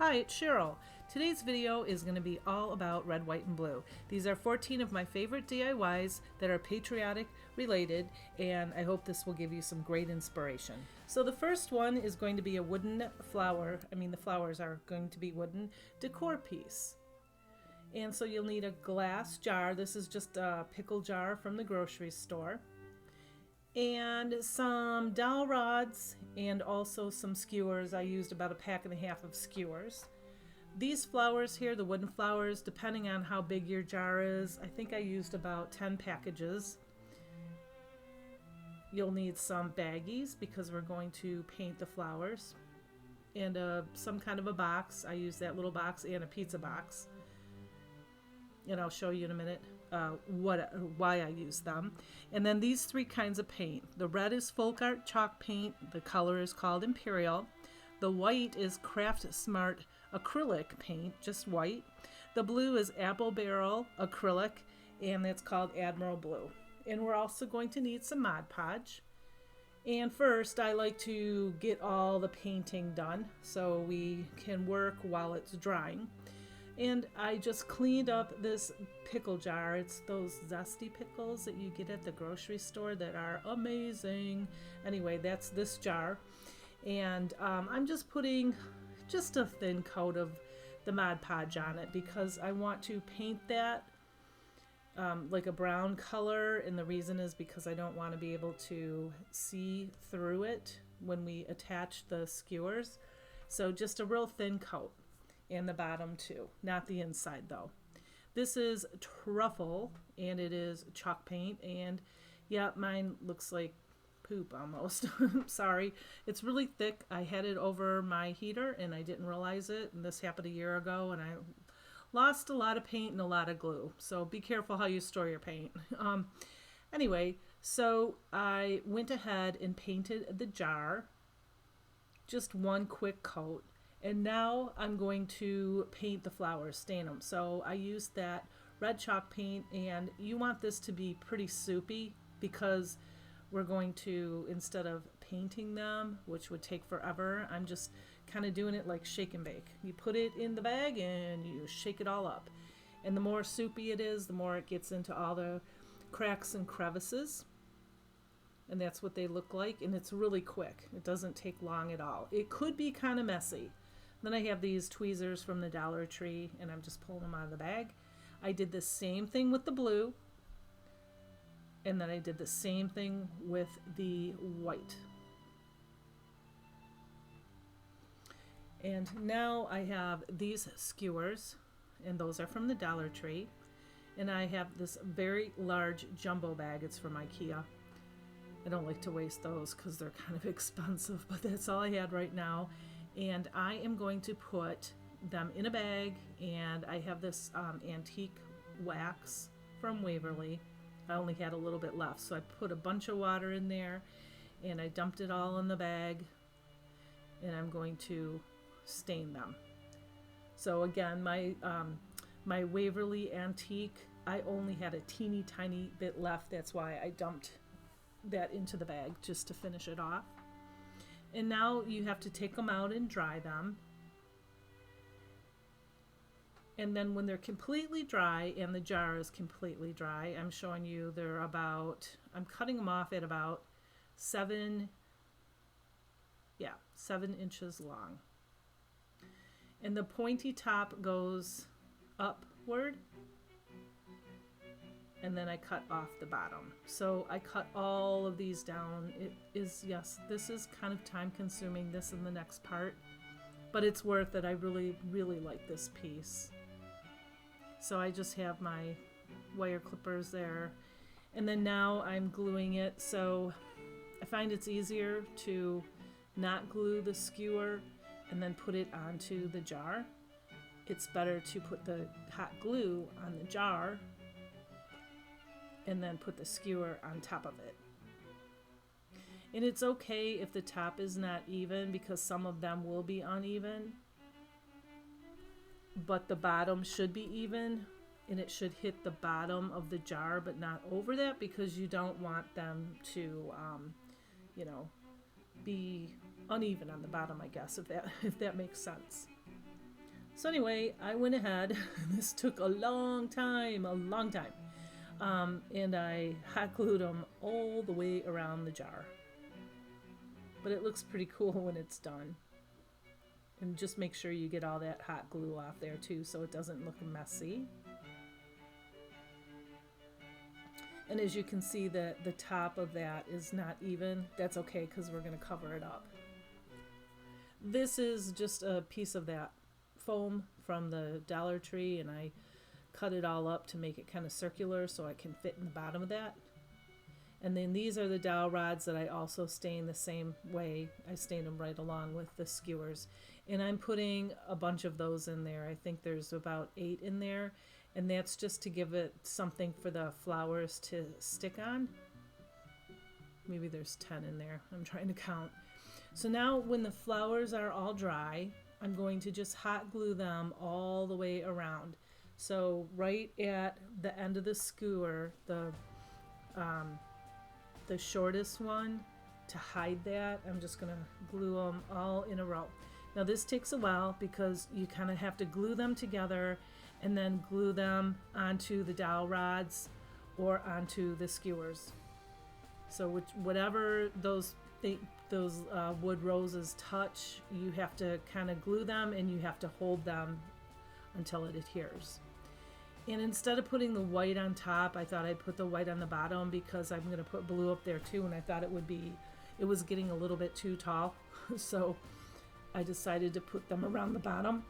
Hi, it's Cheryl. Today's video is going to be all about red, white, and blue. These are 14 of my favorite DIYs that are patriotic related, and I hope this will give you some great inspiration. So the first one is going to be a wooden flower. The flowers are going to be wooden decor piece. And so you'll need a glass jar. This is just a pickle jar from the grocery store. And some dowel rods and also some skewers. I used about a pack and a half of skewers. These flowers here, the wooden flowers, depending on how big your jar is, I think I used about 10 packages. You'll need some baggies because we're going to paint the flowers. And some kind of a box. I used that little box and a pizza box. And I'll show you in a minute why I use them. And then these three kinds of paint. The red is Folk Art chalk paint. The color is called Imperial. The white is Craft Smart acrylic paint, just white. The blue is Apple Barrel acrylic, and that's called Admiral Blue. And we're also going to need some Mod Podge. And first, I like to get all the painting done so we can work while it's drying. And I just cleaned up this pickle jar. It's those zesty pickles that you get at the grocery store that are amazing. Anyway, that's this jar. And I'm just putting just a thin coat of the Mod Podge on it because I want to paint that like a brown color. And the reason is because I don't want to be able to see through it when we attach the skewers. So just a real thin coat. And the bottom too, not the inside though. This is truffle and it is chalk paint, and yeah, mine looks like poop almost. Sorry, it's really thick. I had it over my heater and I didn't realize it, and this happened a year ago and I lost a lot of paint and a lot of glue, so be careful how you store your paint. Anyway, so I went ahead and painted the jar, just one quick coat. And now I'm going to paint the flowers, stain them. So I used that red chalk paint, and you want this to be pretty soupy because we're going to, instead of painting them, which would take forever, I'm just kind of doing it like shake and bake. You put it in the bag and you shake it all up. And the more soupy it is, the more it gets into all the cracks and crevices. And that's what they look like, and it's really quick. It doesn't take long at all. It could be kind of messy. Then I have these tweezers from the Dollar Tree, and I'm just pulling them out of the bag. I did the same thing with the blue, and then I did the same thing with the white. And now I have these skewers, and those are from the Dollar Tree. And I have this very large jumbo bag. It's from IKEA. I don't like to waste those because they're kind of expensive, but that's all I had right now. And I am going to put them in a bag, and I have this antique wax from Waverly. I only had a little bit left, so I put a bunch of water in there and I dumped it all in the bag, and I'm going to stain them. So again, my Waverly antique, I only had a teeny tiny bit left. That's why I dumped that into the bag just to finish it off. And now you have to take them out and dry them. And then when they're completely dry and the jar is completely dry, I'm showing you I'm cutting them off at about 7 inches long. And the pointy top goes upward, and then I cut off the bottom. So I cut all of these down. It is, yes, this is kind of time consuming, this and the next part, but it's worth it. I really, really like this piece. So I just have my wire clippers there. And then now I'm gluing it. So I find it's easier to not glue the skewer and then put it onto the jar. It's better to put the hot glue on the jar and then put the skewer on top of it. And it's okay if the top is not even, because some of them will be uneven, but the bottom should be even, and it should hit the bottom of the jar but not over that, because you don't want them to be uneven on the bottom, I guess, if that makes sense. So anyway, I went ahead. This took a long time, and I hot glued them all the way around the jar. But it looks pretty cool when it's done. And just make sure you get all that hot glue off there too, so it doesn't look messy. And as you can see, the top of that is not even. That's okay, because we're going to cover it up. This is just a piece of that foam from the Dollar Tree, and I cut it all up to make it kind of circular so I can fit in the bottom of that. And then these are the dowel rods that I also stain the same way. I stain them right along with the skewers. And I'm putting a bunch of those in there. I think there's about 8 in there. And that's just to give it something for the flowers to stick on. Maybe there's 10 in there. I'm trying to count. So now when the flowers are all dry, I'm going to just hot glue them all the way around. So right at the end of the skewer, the shortest one, to hide that, I'm just going to glue them all in a row. Now this takes a while because you kind of have to glue them together and then glue them onto the dowel rods or onto the skewers. So whatever those wood roses touch, you have to kind of glue them, and you have to hold them until it adheres. And instead of putting the white on top, I thought I'd put the white on the bottom, because I'm going to put blue up there too, and I thought it was getting a little bit too tall. So I decided to put them around the bottom.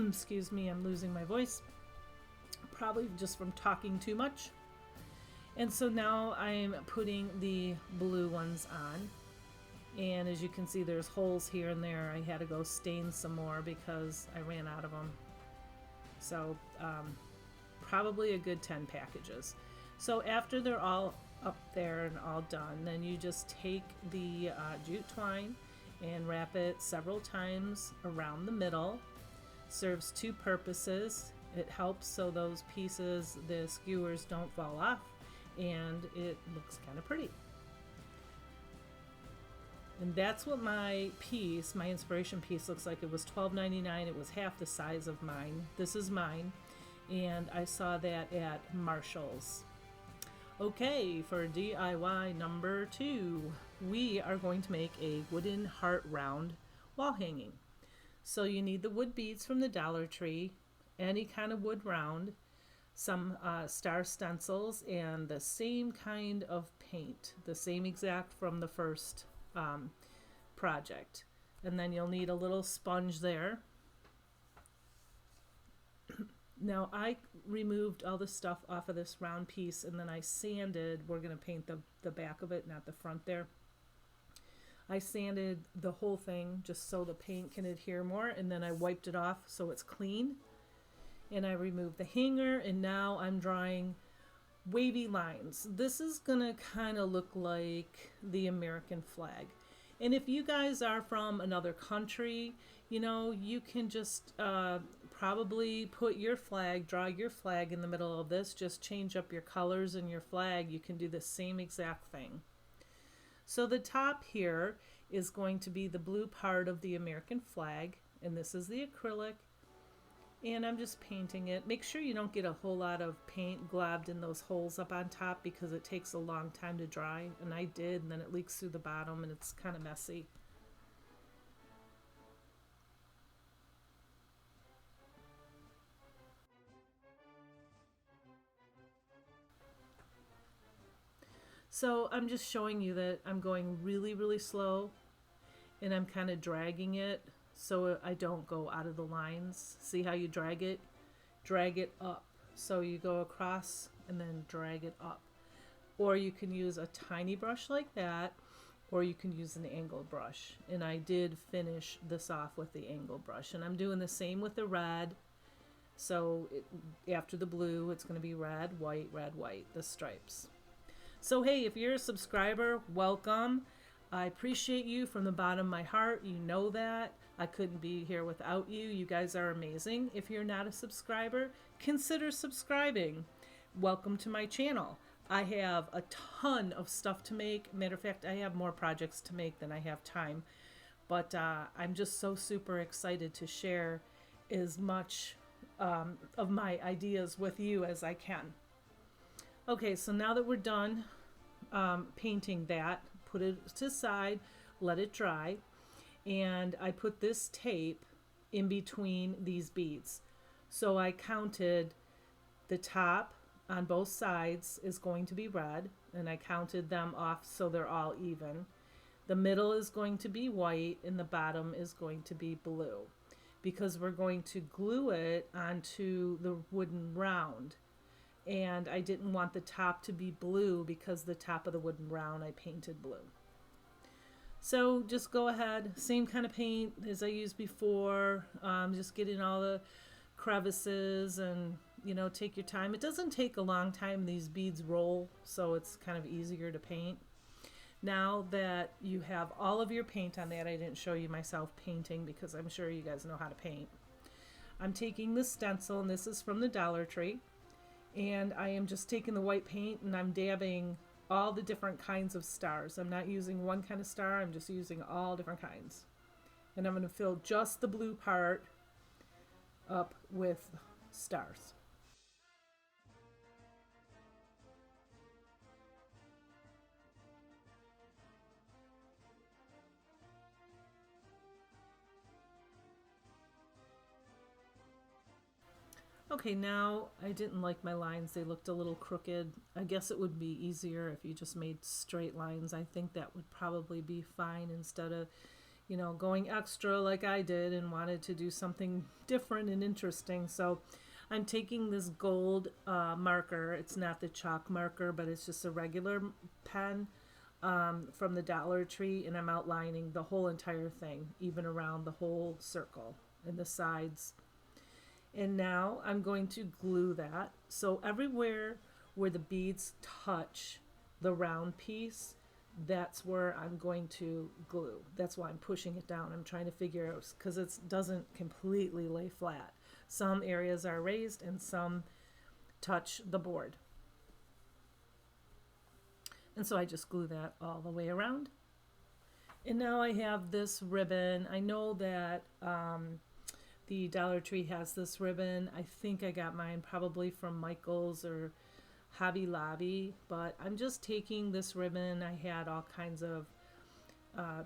Excuse me, I'm losing my voice. Probably just from talking too much. And so now I'm putting the blue ones on. And as you can see, there's holes here and there. I had to go stain some more because I ran out of them. So probably a good 10 packages. So after they're all up there and all done, then you just take the jute twine and wrap it several times around the middle. Serves 2 purposes. It helps so those pieces, the skewers, don't fall off, and it looks kind of pretty. And that's what my piece, my inspiration piece, looks like. It was $12.99. It was half the size of mine. This is mine, and I saw that at Marshall's. Okay, for DIY number 2, we are going to make a wooden heart round wall hanging. So you need the wood beads from the Dollar Tree, any kind of wood round, some star stencils, and the same kind of paint, the same exact from the first project. And then you'll need a little sponge there. Now I removed all the stuff off of this round piece, and then I sanded. We're going to paint the back of it, not the front there. I sanded the whole thing just so the paint can adhere more, and then I wiped it off so it's clean. And I removed the hanger, and now I'm drawing wavy lines. This is gonna kind of look like the American flag. And if you guys are from another country, you know, you can just probably put your flag, draw your flag in the middle of this, just change up your colors in your flag. You can do the same exact thing. So the top here is going to be the blue part of the American flag, and this is the acrylic. And I'm just painting it. Make sure you don't get a whole lot of paint globbed in those holes up on top, because it takes a long time to dry. And I did, and then it leaks through the bottom, and it's kind of messy. So I'm just showing you that I'm going really, really slow, and I'm kind of dragging it so I don't go out of the lines. See how you drag it? Drag it up. So you go across and then drag it up. Or you can use a tiny brush like that, or you can use an angle brush. And I did finish this off with the angle brush. And I'm doing the same with the red. So after the blue, it's going to be red, white, the stripes. So hey, if you're a subscriber, welcome. I appreciate you from the bottom of my heart. You know that. I couldn't be here without you. You guys are amazing. If you're not a subscriber, consider subscribing. Welcome to my channel. I have a ton of stuff to make. Matter of fact, I have more projects to make than I have time. But I'm just so super excited to share as much of my ideas with you as I can. Okay, so now that we're done painting that, put it to the side, let it dry, and I put this tape in between these beads. So I counted the top on both sides is going to be red, and I counted them off so they're all even. The middle is going to be white and the bottom is going to be blue, because we're going to glue it onto the wooden round. And I didn't want the top to be blue because the top of the wooden round I painted blue. So just go ahead, same kind of paint as I used before, just getting all the crevices, and you know, take your time. It doesn't take a long time. These beads roll, so it's kind of easier to paint. Now that you have all of your paint on that, I didn't show you myself painting because I'm sure you guys know how to paint. I'm taking the stencil, and this is from the Dollar Tree, and I am just taking the white paint and I'm dabbing all the different kinds of stars. I'm not using one kind of star, I'm just using all different kinds. And I'm going to fill just the blue part up with stars. Okay, now I didn't like my lines. They looked a little crooked. I guess it would be easier if you just made straight lines. I think that would probably be fine instead of, you know, going extra like I did and wanted to do something different and interesting. So I'm taking this gold marker. It's not the chalk marker, but it's just a regular pen from the Dollar Tree, and I'm outlining the whole entire thing, even around the whole circle and the sides. And now I'm going to glue that. So everywhere where the beads touch the round piece, that's where I'm going to glue. That's why I'm pushing it down. I'm trying to figure out, because it doesn't completely lay flat. Some areas are raised and some touch the board. And so I just glue that all the way around. And now I have this ribbon. I know that the Dollar Tree has this ribbon. I think I got mine probably from Michael's or Hobby Lobby, but I'm just taking this ribbon. I had all kinds of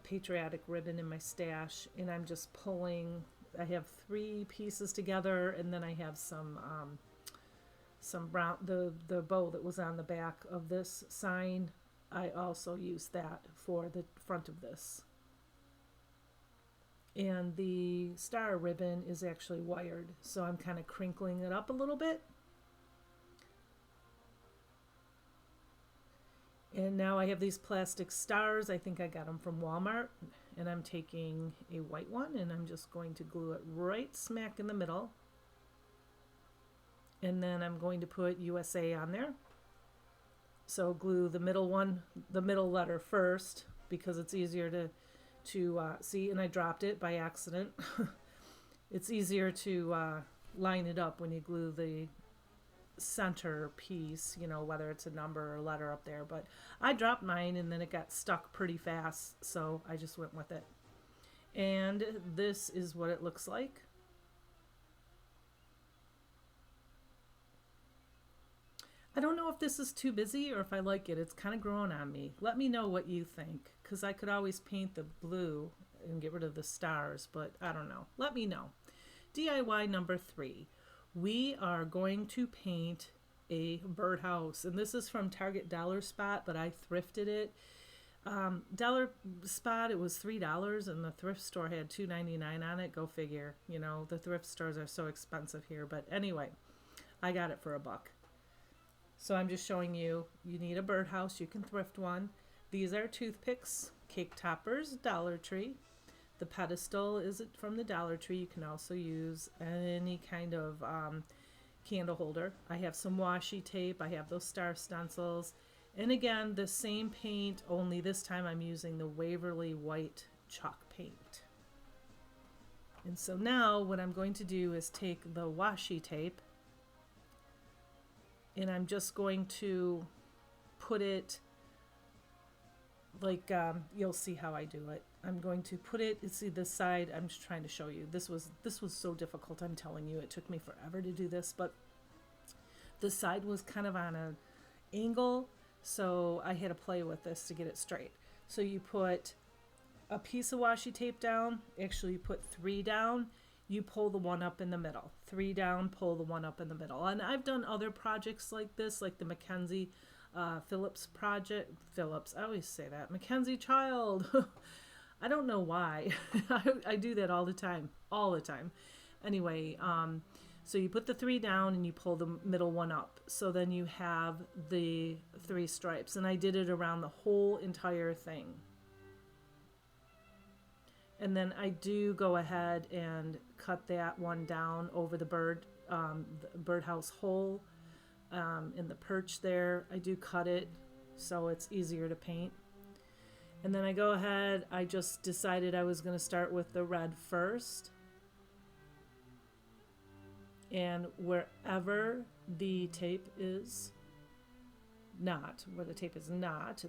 patriotic ribbon in my stash, and I'm just pulling. I have 3 pieces together, and then I have some brown, the bow that was on the back of this sign. I also used that for the front of this. And the star ribbon is actually wired, so I'm kind of crinkling it up a little bit. And now I have these plastic stars. I think I got them from Walmart, and I'm taking a white one and I'm just going to glue it right smack in the middle. And then I'm going to put USA on there. So glue the middle one, the middle letter first, because it's easier to see, and I dropped it by accident. It's easier to line it up when you glue the center piece, you know, whether it's a number or letter up there. But I dropped mine and then it got stuck pretty fast, so I just went with it. And this is what it looks like. I don't know if this is too busy or if I like it. It's kind of growing on me. Let me know what you think, because I could always paint the blue and get rid of the stars, but I don't know. Let me know. DIY number 3. We are going to paint a birdhouse, and this is from Target Dollar Spot, but I thrifted it. Dollar Spot, it was $3, and the thrift store had $2.99 on it. Go figure. You know, the thrift stores are so expensive here, but anyway, I got it for $1. So I'm just showing you, you need a birdhouse, you can thrift one. These are toothpicks, cake toppers, Dollar Tree. The pedestal is from the Dollar Tree. You can also use any kind of candle holder. I have some washi tape. I have those star stencils. And again, the same paint, only this time I'm using the Waverly White chalk paint. And so now what I'm going to do is take the washi tape, and I'm just going to put it like, you'll see how I do it. I'm going to put it, see this side, I'm just trying to show you. This was so difficult, I'm telling you. It took me forever to do this, but the side was kind of on an angle, so I had to play with this to get it straight. So you put a piece of washi tape down, actually you put 3 down, you pull the one up in the middle. 3 down, pull the one up in the middle. And I've done other projects like this, like the Mackenzie Phillips project. Phillips, I always say that. Mackenzie Child. I don't know why. I do that all the time. All the time. Anyway, so you put the 3 down and you pull the middle one up. So then you have the 3 stripes. And I did it around the whole entire thing. And then I do go ahead and cut that one down over the birdhouse hole in the perch there. I do cut it so it's easier to paint. And then I go ahead, I just decided I was going to start with the red first. And wherever the tape is not,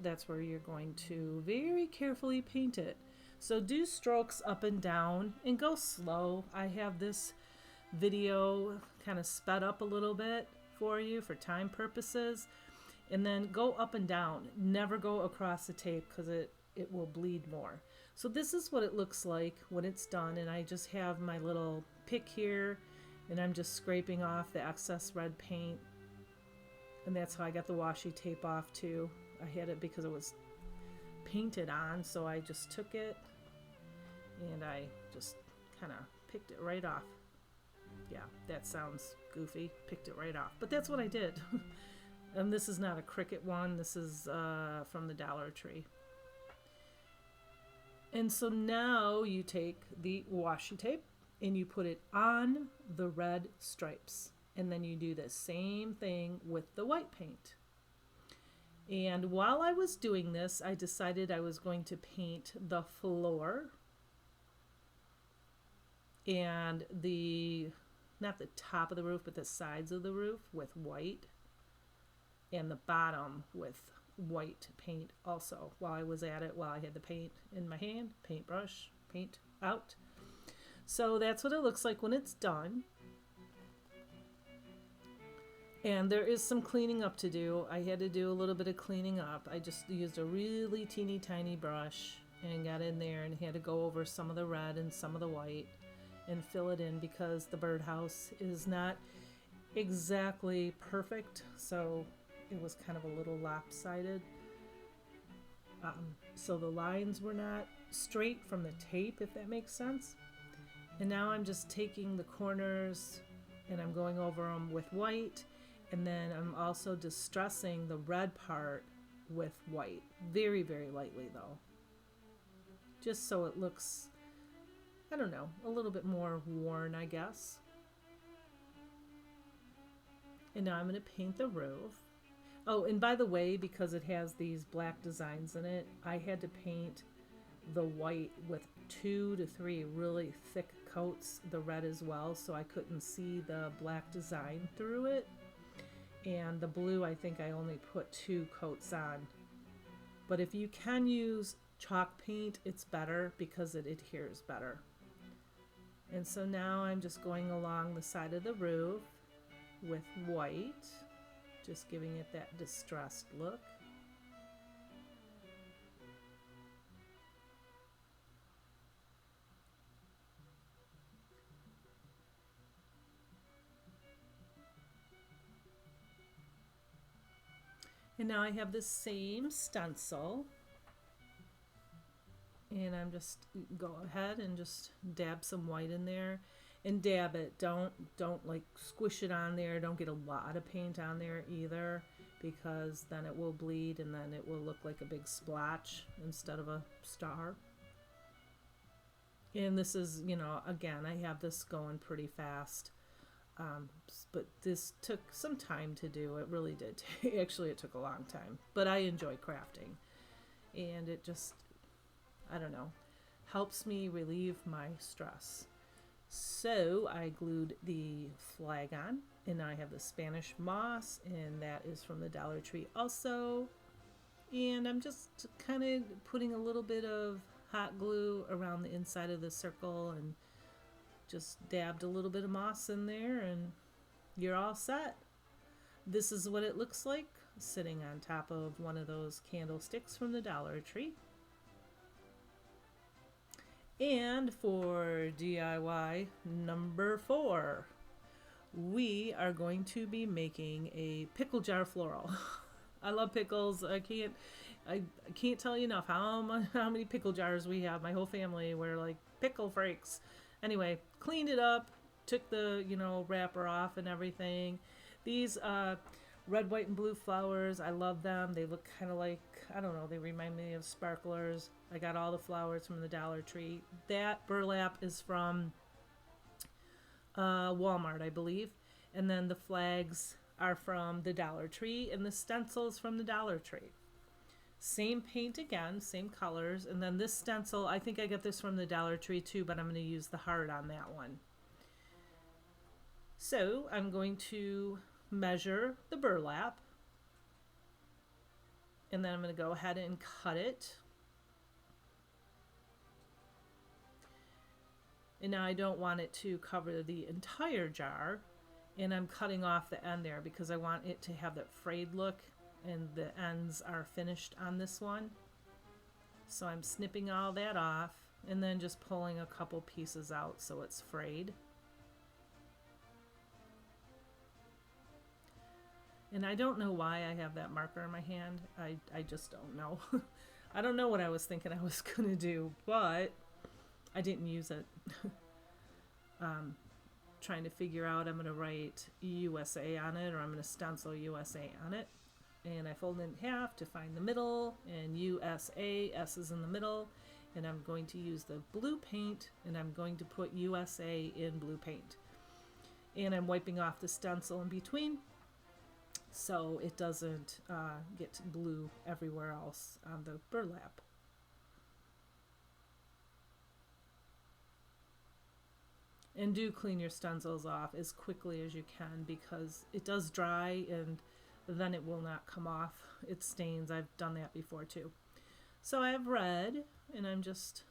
that's where you're going to very carefully paint it. So do strokes up and down and go slow. I have this video kind of sped up a little bit for you for time purposes. And then go up and down. Never go across the tape because it will bleed more. So this is what it looks like when it's done. And I just have my little pick here and I'm just scraping off the excess red paint. And that's how I got the washi tape off too. I had it because it was painted on, so I just took it and I just kind of picked it right off. Yeah, that sounds goofy. Picked it right off. But that's what I did. And this is not a Cricut one. This is from the Dollar Tree. And so now you take the washi tape and you put it on the red stripes. And then you do the same thing with the white paint. And while I was doing this, I decided I was going to paint the floor and not the top of the roof, but the sides of the roof with white, and the bottom with white paint also. While I was at it, while I had the paint in my hand, paintbrush, paint out. So that's what it looks like when it's done. And there is some cleaning up to do. I had to do a little bit of cleaning up. I just used a really teeny tiny brush and got in there and had to go over some of the red and some of the white and fill it in because the birdhouse is not exactly perfect. So it was kind of a little lopsided. So the lines were not straight from the tape, if that makes sense. And now I'm just taking the corners and I'm going over them with white. And then I'm also distressing the red part with white. Very, very lightly though. Just so it looks, I don't know, a little bit more worn, I guess. And now I'm going to paint the roof. Oh, and by the way, because it has these black designs in it, I had to paint the white with 2 to 3 really thick coats, the red as well, so I couldn't see the black design through it. And the blue, I think I only put 2 coats on. But if you can use chalk paint, it's better because it adheres better. And so now I'm just going along the side of the roof with white, just giving it that distressed look. And now I have the same stencil, and I'm just go ahead and just dab some white in there, and dab it. Don't like squish it on there. Don't get a lot of paint on there either, because then it will bleed and then it will look like a big splotch instead of a star. And this is, you know, again, I have this going pretty fast. But this took some time to do. It really did. Actually, it took a long time. But I enjoy crafting. And it just, I don't know, helps me relieve my stress. So I glued the flag on. And now I have the Spanish moss. And that is from the Dollar Tree also. And I'm just kind of putting a little bit of hot glue around the inside of the circle and just dabbed a little bit of moss in there, and you're all set. This is what it looks like sitting on top of one of those candlesticks from the Dollar Tree. And for DIY number 4, we are going to be making a pickle jar floral. I love pickles. I can't tell you enough how many pickle jars we have. My whole family, we're like pickle freaks. Anyway, cleaned it up, took the wrapper off and everything. These red, white, and blue flowers, I love them. They look kind of like, I don't know, they remind me of sparklers. I got all the flowers from the Dollar Tree. That burlap is from Walmart, I believe. And then the flags are from the Dollar Tree, and the stencils from the Dollar Tree. Same paint again, same colors. And then this stencil, I think I got this from the Dollar Tree too, but I'm going to use the heart on that one. So I'm going to measure the burlap, and then I'm going to go ahead and cut it. And now I don't want it to cover the entire jar, and I'm cutting off the end there because I want it to have that frayed look, and the ends are finished on this one. So I'm snipping all that off and then just pulling a couple pieces out so it's frayed. And I don't know why I have that marker in my hand. I just don't know. I don't know what I was thinking I was going to do, but I didn't use it. Trying to figure out, I'm going to write USA on it, or I'm going to stencil USA on it. And I fold it in half to find the middle, and USA, S is in the middle. And I'm going to use the blue paint, and I'm going to put USA in blue paint. And I'm wiping off the stencil in between, so it doesn't get blue everywhere else on the burlap. And do clean your stencils off as quickly as you can, because it does dry and then it will not come off. It stains. I've done that before too. So I have red, and I'm just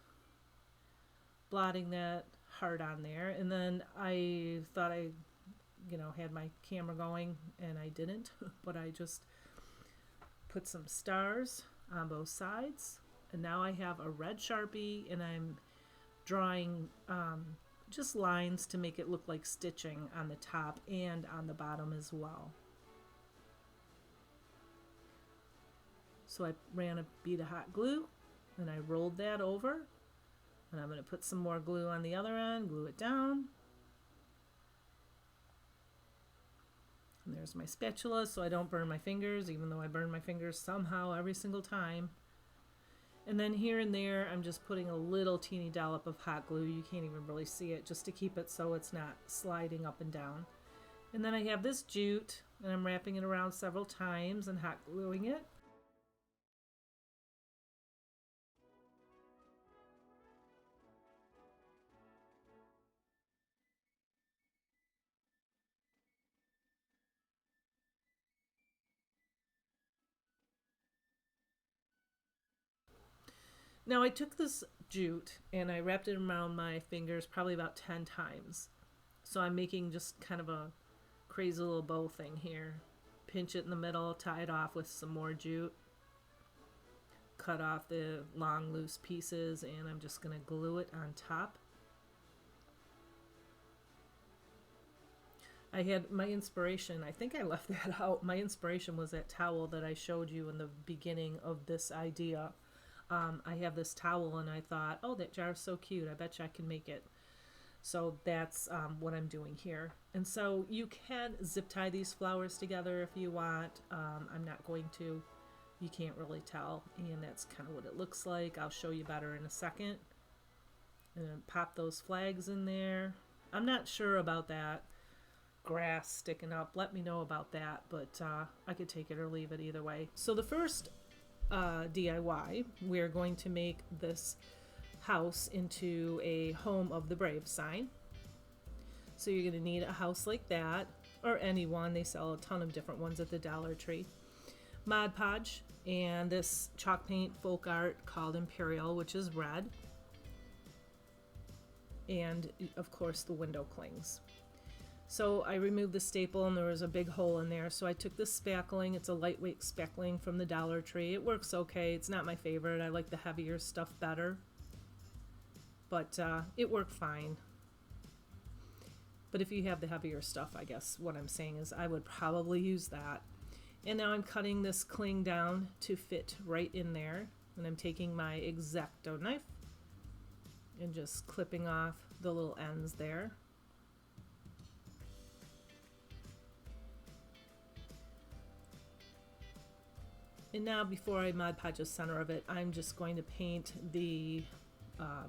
blotting that heart on there. And then I thought I had my camera going, and I didn't, but I just put some stars on both sides. And now I have a red Sharpie, and I'm drawing just lines to make it look like stitching on the top and on the bottom as well. So I ran a bead of hot glue, and I rolled that over, and I'm going to put some more glue on the other end, glue it down. And there's my spatula so I don't burn my fingers, even though I burn my fingers somehow every single time. And then here and there, I'm just putting a little teeny dollop of hot glue. You can't even really see it, just to keep it so it's not sliding up and down. And then I have this jute, and I'm wrapping it around several times and hot gluing it. Now I took this jute and I wrapped it around my fingers probably about 10 times. So I'm making just kind of a crazy little bow thing here. Pinch it in the middle, tie it off with some more jute. Cut off the long loose pieces, and I'm just going to glue it on top. I had my inspiration, I think I left that out. My inspiration was that towel that I showed you in the beginning of this idea. I have this towel, and I thought, oh, that jar is so cute. I bet you I can make it. So that's what I'm doing here. And so you can zip tie these flowers together if you want. I'm not going to. You can't really tell. And that's kind of what it looks like. I'll show you better in a second. And then pop those flags in there. I'm not sure about that grass sticking up. Let me know about that. But I could take it or leave it either way. So the first DIY, we're going to make this house into a Home of the Brave sign. So you're going to need a house like that, or any one. They sell a ton of different ones at the Dollar Tree. Mod Podge and this chalk paint folk art called Imperial, which is red. And of course the window clings. So I removed the staple and there was a big hole in there. So I took this spackling. It's a lightweight spackling from the Dollar Tree. It works okay. It's not my favorite. I like the heavier stuff better. But it worked fine. But if you have the heavier stuff, I guess what I'm saying is I would probably use that. And now I'm cutting this cling down to fit right in there. And I'm taking my X-Acto knife and just clipping off the little ends there. And now before I Mod Podge the center of it, I'm just going to paint the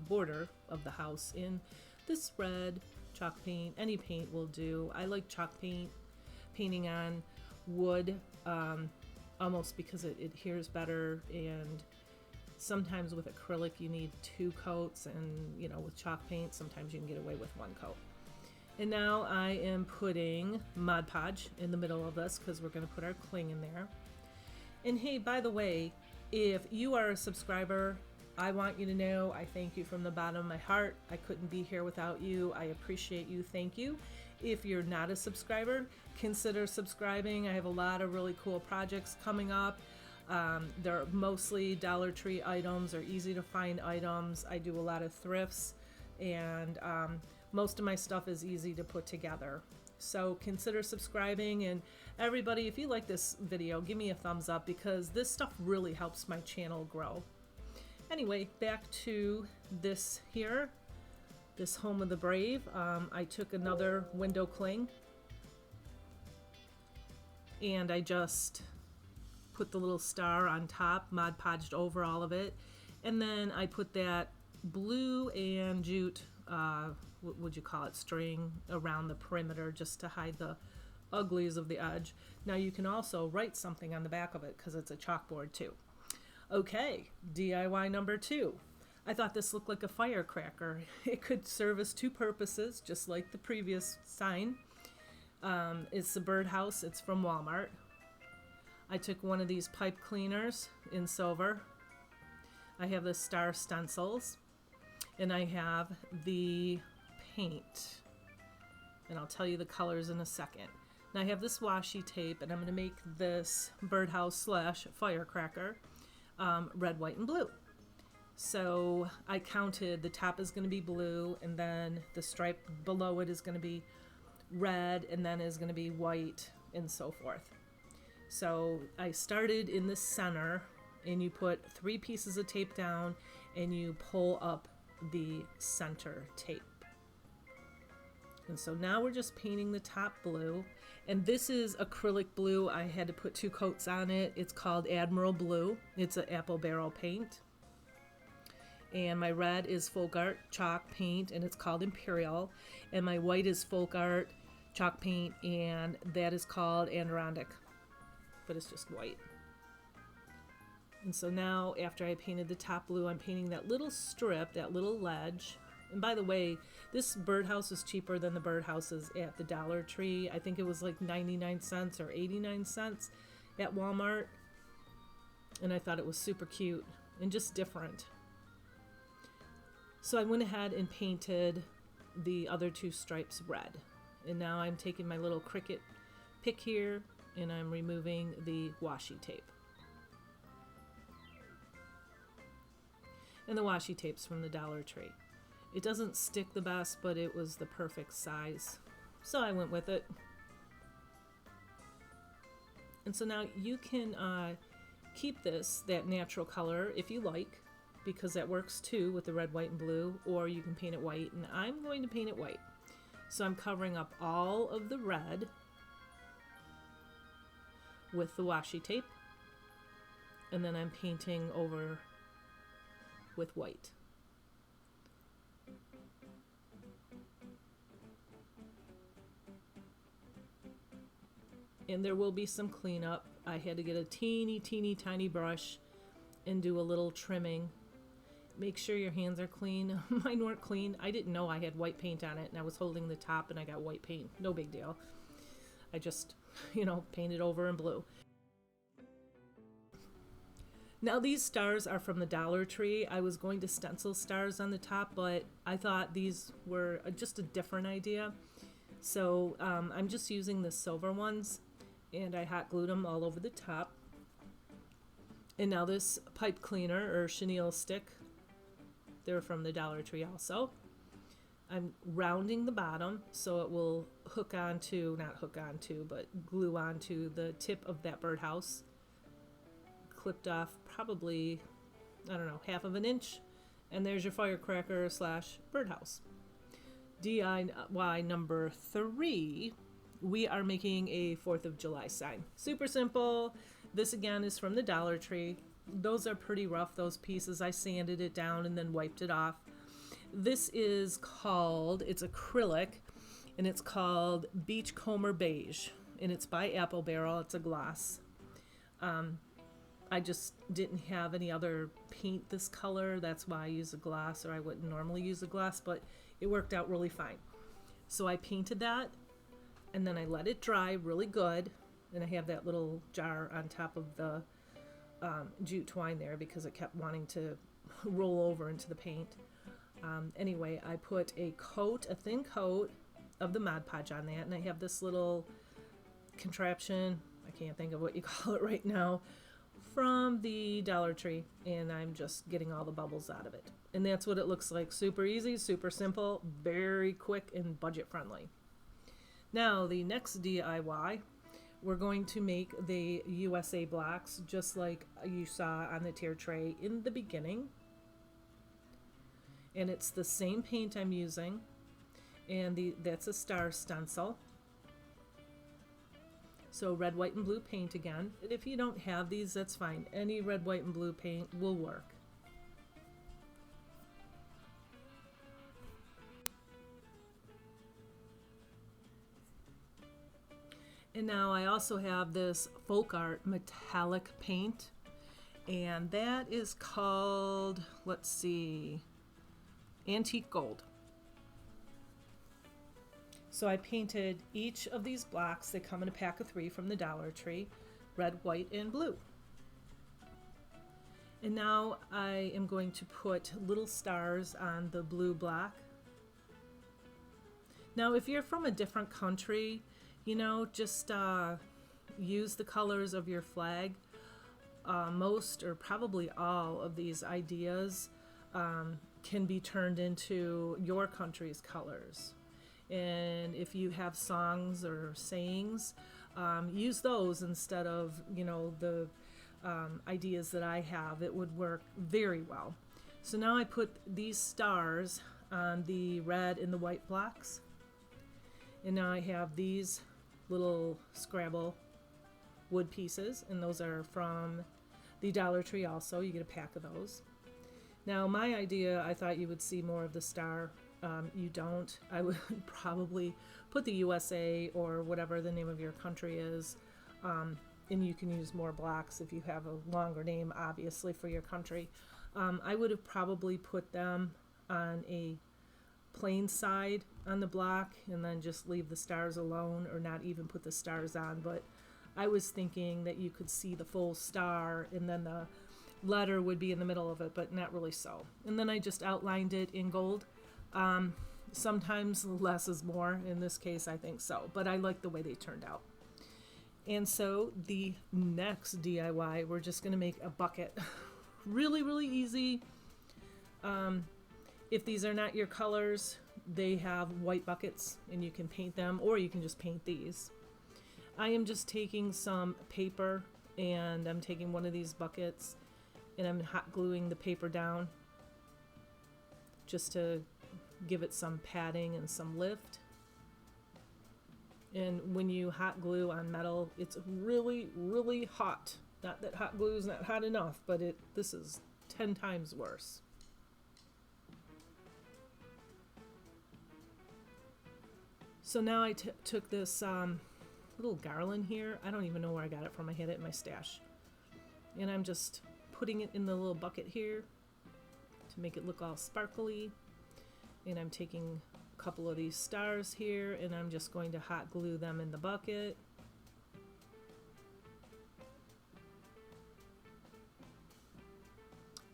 border of the house in this red chalk paint. Any paint will do. I like chalk paint, painting on wood, almost because it adheres better, and sometimes with acrylic you need 2 coats, and you know, with chalk paint sometimes you can get away with 1 coat. And now I am putting Mod Podge in the middle of this because we're going to put our cling in there. And hey, by the way, if you are a subscriber, I want you to know I thank you from the bottom of my heart. I couldn't be here without you. I appreciate you. Thank you. If you're not a subscriber, consider subscribing. I have a lot of really cool projects coming up. They're mostly Dollar Tree items or easy to find items. I do a lot of thrifts, and most of my stuff is easy to put together. So consider subscribing, and everybody, if you like this video, give me a thumbs up because this stuff really helps my channel grow. Anyway, back to this here, this Home of the Brave. I took another window cling and I just put the little star on top, Mod Podged over all of it, and then I put that blue and jute, what would you call it, string around the perimeter just to hide the uglies of the edge. Now you can also write something on the back of it because it's a chalkboard too. Okay, DIY number 2. I thought this looked like a firecracker. It could service 2 purposes, just like the previous sign. It's the birdhouse. It's from Walmart. I took one of these pipe cleaners in silver. I have the star stencils, and I have the paint, and I'll tell you the colors in a second. Now I have this washi tape, and I'm going to make this birdhouse slash firecracker red, white, and blue. So I counted the top is going to be blue, and then the stripe below it is going to be red, and then is going to be white, and so forth. So I started in the center, and you put 3 pieces of tape down and you pull up the center tape. And so now we're just painting the top blue, and this is acrylic blue. I had to put 2 coats on it. It's called Admiral Blue. It's an apple barrel paint. And my red is folk art chalk paint, and it's called Imperial. And my white is folk art chalk paint, and that is called Adirondack, but it's just white. And so now after I painted the top blue, I'm painting that little strip, that little ledge. And by the way, this birdhouse is cheaper than the birdhouses at the Dollar Tree. I think it was like 99 cents or 89 cents at Walmart. And I thought it was super cute and just different. So I went ahead and painted the other 2 stripes red. And now I'm taking my little Cricut pick here and I'm removing the washi tape. And the washi tape's from the Dollar Tree. It doesn't stick the best, but it was the perfect size, so I went with it. And so now you can keep that natural color if you like, because that works too with the red, white, and blue, or you can paint it white, and I'm going to paint it white. So I'm covering up all of the red with the washi tape, and then I'm painting over with white. And there will be some cleanup. I had to get a teeny tiny brush and do a little trimming. Make sure your hands are clean. Mine weren't clean. I didn't know I had white paint on it, and I was holding the top and I got white paint. No big deal. I just, painted over in blue. Now these stars are from the Dollar Tree. I was going to stencil stars on the top, but I thought these were just a different idea. So I'm just using the silver ones, and I hot glued them all over the top. And now this pipe cleaner or chenille stick, they're from the Dollar Tree also. I'm rounding the bottom so it will hook onto, not hook onto, but glue onto the tip of that birdhouse. Clipped off probably, I don't know, 1/2 inch, and there's your firecracker slash birdhouse. DIY number 3, we are making a 4th of July sign. Super simple. This again is from the Dollar Tree. Those are pretty rough, those pieces. I sanded it down and then wiped it off. This is called, it's acrylic, and it's called Beachcomber Beige, and it's by Apple Barrel. It's a gloss. I just didn't have any other paint this color. That's why I use a gloss, or I wouldn't normally use a gloss, but it worked out really fine. So I painted that, and then I let it dry really good, and I have that little jar on top of the jute twine there because it kept wanting to roll over into the paint. Anyway, I put a thin coat of the Mod Podge on that, and I have this little contraption, I can't think of what you call it right now, from the Dollar Tree, and I'm just getting all the bubbles out of it. And that's what it looks like. Super easy, super simple, very quick and budget friendly. Now the next DIY, we're going to make the USA blocks just like you saw on the tier tray in the beginning. And it's the same paint I'm using, and that's a star stencil. So red, white, and blue paint again. And if you don't have these, that's fine. Any red, white, and blue paint will work. And now I also have this folk art metallic paint, and that is called, let's see, Antique Gold. So I painted each of these blocks. They come in a pack of 3 from the Dollar Tree, red, white, and blue. And now I am going to put little stars on the blue block. Now if you're from a different country, you know, just use the colors of your flag. Most or probably all of these ideas can be turned into your country's colors. And if you have songs or sayings, use those instead of, you know, the ideas that I have. It would work very well. So now I put these stars on the red and the white blocks. And now I have these little Scrabble wood pieces, and those are from the Dollar Tree also. You get a pack of those. Now my idea, I thought you would see more of the star. You don't. I would probably put the USA or whatever the name of your country is, and you can use more blocks if you have a longer name, obviously, for your country. I would have probably put them on a plain side on the block and then just leave the stars alone, or not even put the stars on. But I was thinking that you could see the full star and then the letter would be in the middle of it, but not really so. And then I just outlined it in gold. Sometimes less is more. In this case, I think so, but I like the way they turned out. And so the next DIY, we're just going to make a bucket. Really, really easy. If these are not your colors, they have white buckets and you can paint them, or you can just paint these. I am just taking some paper, and I'm taking one of these buckets and I'm hot gluing the paper down just to give it some padding and some lift. And when you hot glue on metal, it's really, really hot. Not that hot glue is not hot enough, but this is 10 times worse. So now I took this little garland here. I don't even know where I got it from. I had it in my stash. And I'm just putting it in the little bucket here to make it look all sparkly. And I'm taking a couple of these stars here, and I'm just going to hot glue them in the bucket.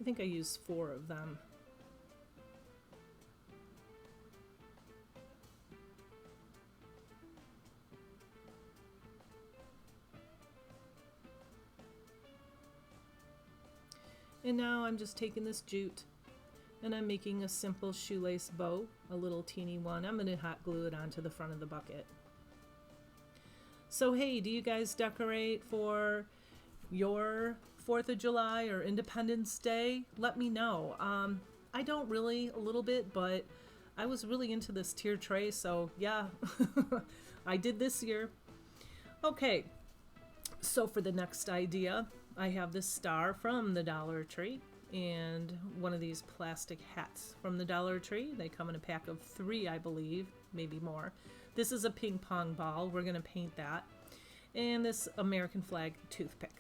I think I used 4 of them. And now I'm just taking this jute and I'm making a simple shoelace bow, a little teeny one. I'm going to hot glue it onto the front of the bucket. So hey, do you guys decorate for your 4th of July or Independence Day? Let me know. I don't really, a little bit, but I was really into this tier tray, so yeah, I did this year. Okay, so for the next idea, I have this star from the Dollar Tree and one of these plastic hats from the Dollar Tree. They come in a pack of 3, I believe, maybe more. This is a ping pong ball. We're going to paint that. And this American flag toothpick.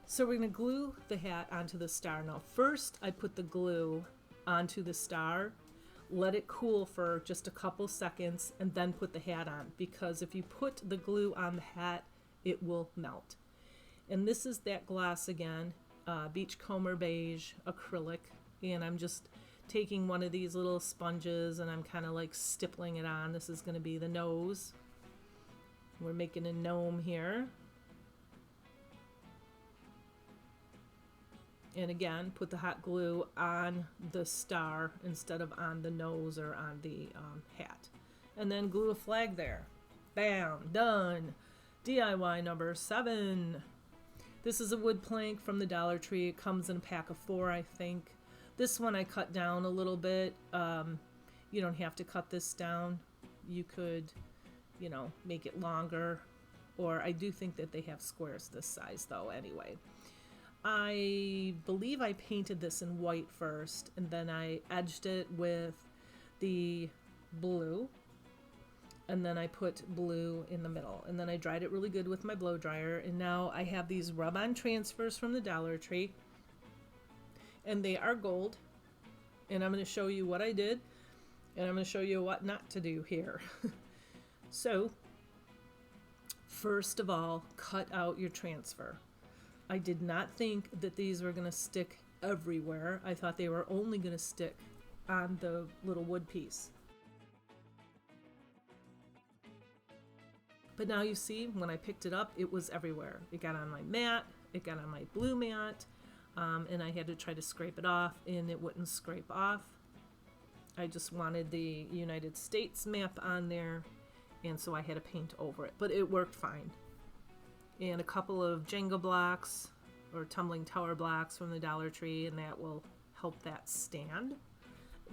So we're going to glue the hat onto the star. Now first I put the glue onto the star, let it cool for just a couple seconds, and then put the hat on, because if you put the glue on the hat, it will melt. And this is that gloss again, Beachcomber Beige acrylic, and I'm just taking one of these little sponges and I'm kind of like stippling it on. This is going to be the nose. We're making a gnome here. And again, put the hot glue on the star instead of on the nose or on the hat. And then glue a flag there. Bam, done. DIY number 7. This is a wood plank from the Dollar Tree. It comes in a pack of 4, I think. This one I cut down a little bit. You don't have to cut this down. You could, you know, make it longer. Or I do think that they have squares this size though anyway. I believe I painted this in white first, and then I edged it with the blue. And then I put blue in the middle, and then I dried it really good with my blow dryer. And now I have these rub-on transfers from the Dollar Tree, and they are gold. And I'm going to show you what I did, and I'm going to show you what not to do here. So first of all, cut out your transfer. I did not think that these were going to stick everywhere. I thought they were only going to stick on the little wood piece. But now you see, when I picked it up, it was everywhere. It got on my mat, it got on my blue mat, and I had to try to scrape it off, and it wouldn't scrape off. I just wanted the United States map on there, and so I had to paint over it. But it worked fine. And a couple of Jenga blocks, or tumbling tower blocks from the Dollar Tree, and that will help that stand.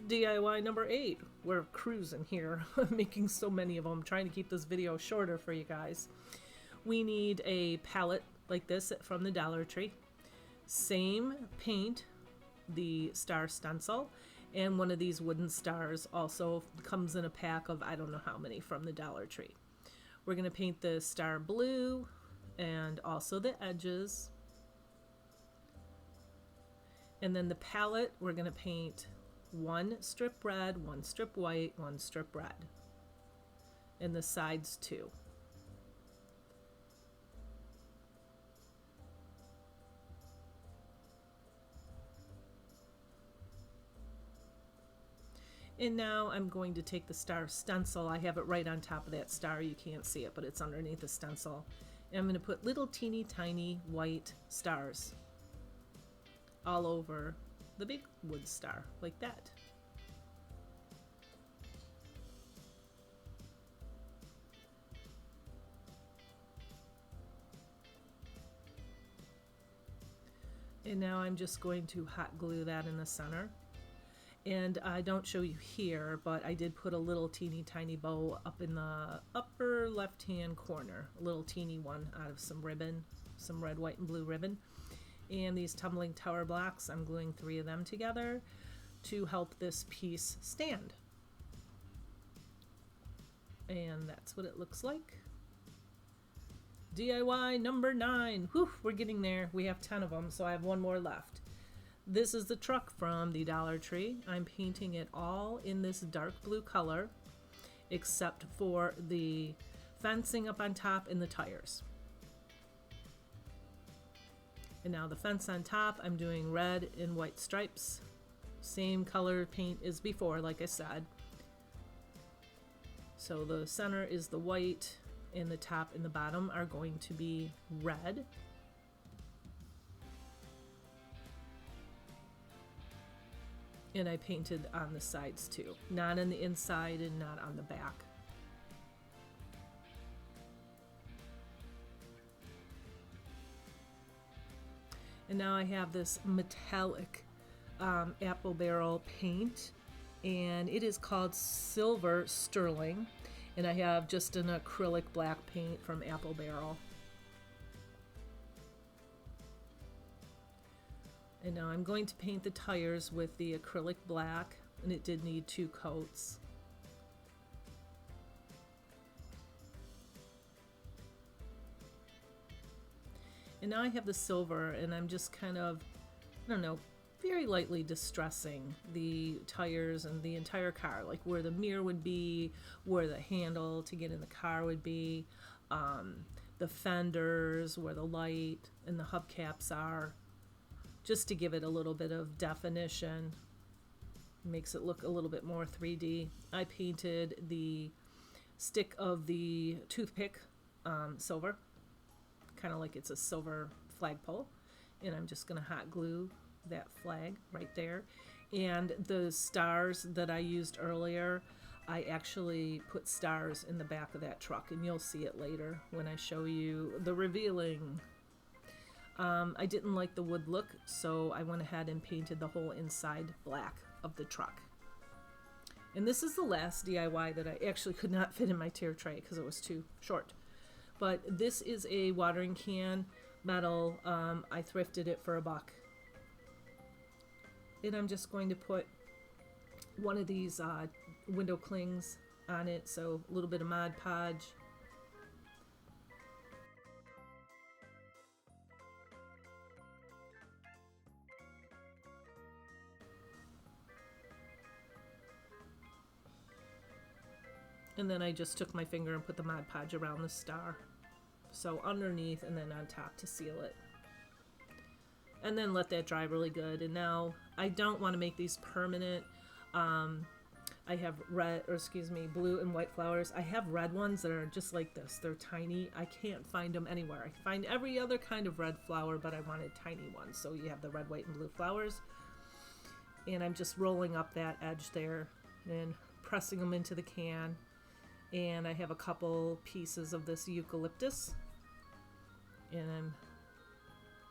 DIY number 8. We're cruising here. I'm making so many of them, trying to keep this video shorter for you guys. We need a palette like this from the Dollar Tree. Same paint, the star stencil, and one of these wooden stars also comes in a pack of I don't know how many from the Dollar Tree. We're going to paint the star blue and also the edges. And then the palette, we're going to paint 1 strip red, 1 strip white, 1 strip red, and the sides too. And now I'm going to take the star stencil. I have it right on top of that star. You can't see it, but it's underneath the stencil. And I'm going to put little teeny tiny white stars all over the big wood star, like that. And now I'm just going to hot glue that in the center. And I don't show you here, but I did put a little teeny tiny bow up in the upper left hand corner, a little teeny one out of some ribbon, some red, white, and blue ribbon. And these tumbling tower blocks, I'm gluing 3 of them together to help this piece stand. And that's what it looks like. DIY number 9. Whew, we're getting there. We have 10 of them, so I have 1 more left. This is the truck from the Dollar Tree. I'm painting it all in this dark blue color, except for the fencing up on top and the tires. And now the fence on top, I'm doing red and white stripes. Same color paint as before, like I said. So the center is the white, and the top and the bottom are going to be red. And I painted on the sides too, not on the inside and not on the back. And now I have this metallic apple barrel paint, and it is called Silver Sterling, and I have just an acrylic black paint from Apple Barrel. And now I'm going to paint the tires with the acrylic black, and it did need 2 coats. And now I have the silver, and I'm just kind of, I don't know, very lightly distressing the tires and the entire car, like where the mirror would be, where the handle to get in the car would be, the fenders, where the light and the hubcaps are, just to give it a little bit of definition. Makes it look a little bit more 3D. I painted the stick of the toothpick silver, kind of like it's a silver flagpole, and I'm just going to hot glue that flag right there. And the stars that I used earlier, I actually put stars in the back of that truck, and you'll see it later when I show you the revealing. I didn't like the wood look, so I went ahead and painted the whole inside black of the truck. And this is the last DIY that I actually could not fit in my tier tray because it was too short. But this is a watering can metal. I thrifted it for $1. And I'm just going to put one of these window clings on it, so a little bit of Mod Podge. And then I just took my finger and put the Mod Podge around the star. So underneath and then on top to seal it. And then let that dry really good. And now I don't want to make these permanent. I have blue and white flowers. I have red ones that are just like this. They're tiny. I can't find them anywhere. I find every other kind of red flower, but I wanted tiny ones. So you have the red, white, and blue flowers. And I'm just rolling up that edge there and pressing them into the can. And I have a couple pieces of this eucalyptus. And I'm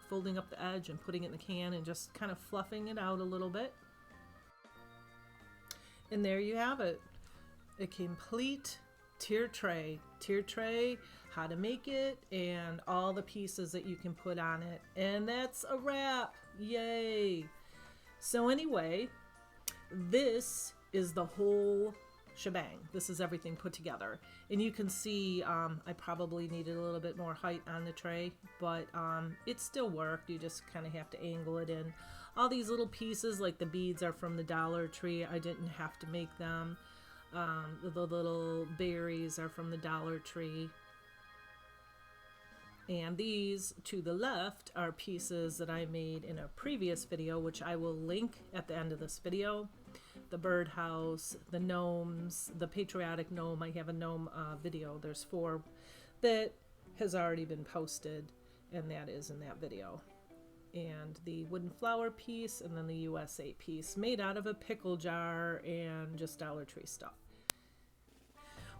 folding up the edge and putting it in the can and just kind of fluffing it out a little bit. And there you have it. A complete tier tray. Tier tray, how to make it, and all the pieces that you can put on it. And that's a wrap. Yay! So anyway, this is the whole shebang. This is everything put together, and you can see I probably needed a little bit more height on the tray, but it still worked. You just kind of have to angle it in. All these little pieces, like the beads, are from the Dollar Tree. I didn't have to make them. The little berries are from the Dollar Tree. And these to the left are pieces that I made in a previous video, which I will link at the end of this video. The birdhouse, the gnomes, the Patriotic Gnome. I have a gnome video. There's 4 that has already been posted, and that is in that video. And the wooden flower piece, and then the USA piece made out of a pickle jar and just Dollar Tree stuff.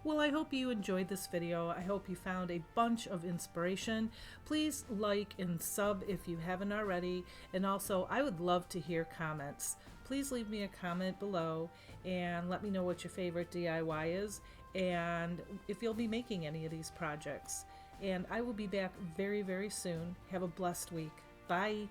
Well, I hope you enjoyed this video. I hope you found a bunch of inspiration. Please like and sub if you haven't already. And also, I would love to hear comments. Please leave me a comment below and let me know what your favorite DIY is and if you'll be making any of these projects. And I will be back very, very soon. Have a blessed week. Bye.